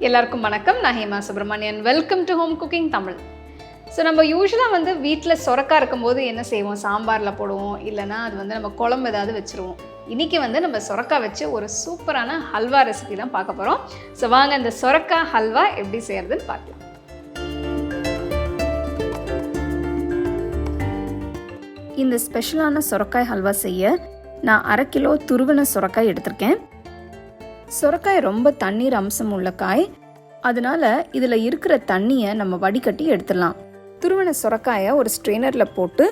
எல்லாருக்கும் வணக்கம். நான் Hema Subramanian. Welcome to home cooking Tamil. So நம்ம யூஸ்வலாக வீட்டில் சொரக்காய் இருக்கும்போது என்ன செய்வோம்? சாம்பாரில் போடுவோம், இல்லைனா அது நம்ம குழம்பு ஏதாவது வச்சுருவோம். இன்றைக்கி நம்ம சொரக்காய் வச்சு ஒரு சூப்பரான ஹல்வா ரெசிபி தான் பார்க்க போகிறோம். ஸோ வாங்க இந்த சொரக்காய் ஹல்வா எப்படி செய்கிறதுன்னு பார்க்கலாம். இந்த ஸ்பெஷலான சொரக்காய் ஹல்வா செய்ய நான் 1/2 கிலோ துருவின சொரக்காய் எடுத்திருக்கேன். சொரக்காய் ரொம்ப தண்ணீர் அம்சம் உள்ள காய், அதனால இதில் இருக்கிற தண்ணியை நம்ம வடிகட்டி எடுத்துடலாம். துருவின சொரக்காயை ஒரு ஸ்ட்ரெயினரில் போட்டு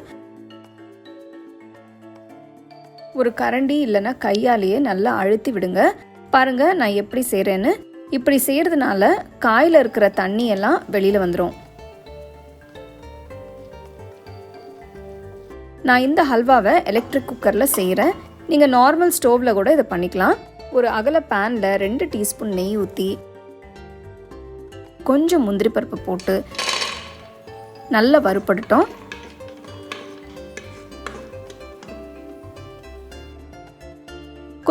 ஒரு கரண்டி இல்லைன்னா கையாலேயே நல்லா அழுத்தி விடுங்க. பாருங்க நான் எப்படி செய்கிறேன்னு. இப்படி செய்கிறதுனால காயில் இருக்கிற தண்ணியெல்லாம் வெளியில் வந்துடும். நான் இந்த ஹல்வாவை எலக்ட்ரிக் குக்கரில் செய்கிறேன். நீங்கள் நார்மல் ஸ்டோவில் கூட இதை பண்ணிக்கலாம். ஒரு அகல பேனில் 2 டீஸ்பூன் நெய் ஊற்றி கொஞ்சம் முந்திரி பருப்பு போட்டு நல்லா வறுபடட்டும்.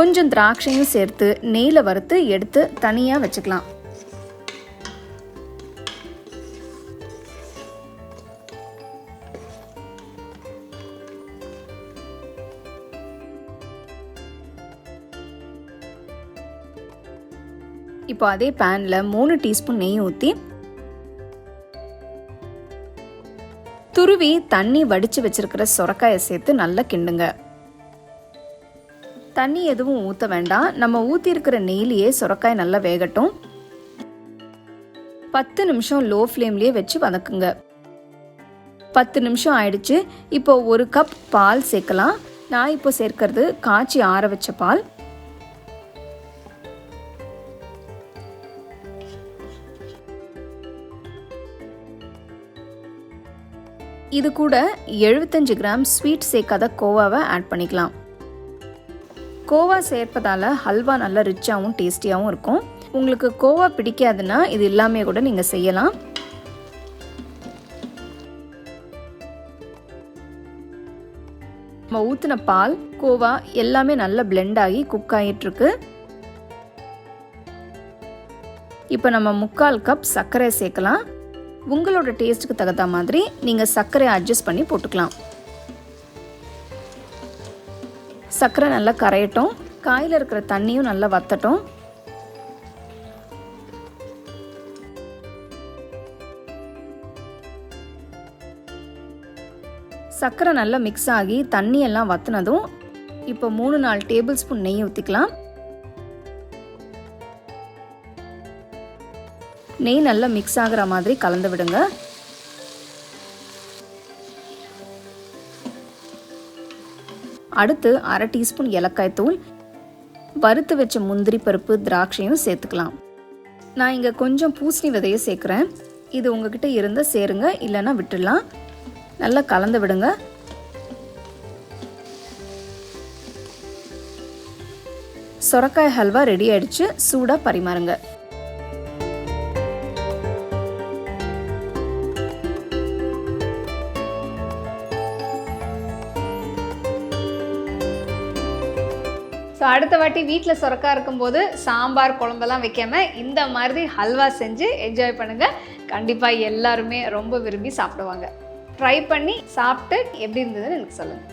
கொஞ்சம் திராட்சையும் சேர்த்து நெய்யில் வறுத்து எடுத்து தனியாக வச்சுக்கலாம். இப்போ அதே பேனில் 3 டீஸ்பூன் நெய் ஊற்றி துருவி தண்ணி வடித்து வச்சிருக்கிற சொரக்காயை சேர்த்து நல்லா கிண்டுங்க. தண்ணி எதுவும் ஊற்ற வேண்டாம். நம்ம ஊற்றிருக்கிற நெய்லேயே சொரக்காய் நல்லா வேகட்டும். 10 நிமிஷம் லோ ஃப்ளேம்லேயே வச்சு வதக்குங்க. 10 நிமிஷம் ஆயிடுச்சு. இப்போ 1 கப் பால் சேர்க்கலாம். நான் இப்போ சேர்க்கறது காய்ச்சி ஆற வச்ச பால். இது கூட 75 கிராம் ஸ்வீட் சேர்க்காத கோவாவை ஆட் பண்ணிக்கலாம். கோவா சேர்ப்பதால் ஹல்வா நல்லா ரிச்சாகவும் டேஸ்டியாகவும் இருக்கும். உங்களுக்கு கோவா பிடிக்காதுன்னா இது எல்லாமே கூட நீங்கள் செய்யலாம். நம்ம ஊற்றின பால், கோவா எல்லாமே நல்லா பிளெண்ட் ஆகி குக் ஆகிட்டுருக்கு. இப்போ நம்ம 3/4 கப் சர்க்கரை சேர்க்கலாம். உங்களோட டேஸ்ட்டுக்கு தகுந்த மாதிரி நீங்கள் சர்க்கரை அட்ஜஸ்ட் பண்ணி போட்டுக்கலாம். சர்க்கரை நல்லா கரையட்டும். காயில் இருக்கிற தண்ணியும் நல்லா வத்தட்டும். சர்க்கரை நல்லா மிக்ஸ் ஆகி தண்ணியெல்லாம் வத்தினதும் இப்போ 3-4 டேபிள் ஸ்பூன் நெய் ஊற்றிக்கலாம். நெய் நல்லா மிக்ஸ் ஆகிற மாதிரி கலந்து விடுங்க. அடுத்து 1/2 டீஸ்பூன் ஏலக்காய் தூள், வறுத்து வச்ச முந்திரி பருப்பு, திராட்சையும் சேர்த்துக்கலாம். நான் இங்கே கொஞ்சம் பூசணி விதையை சேர்க்குறேன். இது உங்ககிட்ட இருந்தால் சேருங்க, இல்லைன்னா விட்டுடலாம். நல்லா கலந்து விடுங்க. சொரக்காய் ஹல்வா ரெடி ஆயிடுச்சு. சூடாக பரிமாறுங்க. ஸோ அடுத்த வாட்டி வீட்டில் சொரக்காய் இருக்கும்போது சாம்பார் குழம்பெல்லாம் வைக்காமல் இந்த மாதிரி ஹல்வா செஞ்சு என்ஜாய் பண்ணுங்கள். கண்டிப்பாக எல்லாருமே ரொம்ப விரும்பி சாப்பிடுவாங்க. ட்ரை பண்ணி சாப்பிட்டு எப்படி இருந்ததுன்னு எனக்கு சொல்லுங்கள்.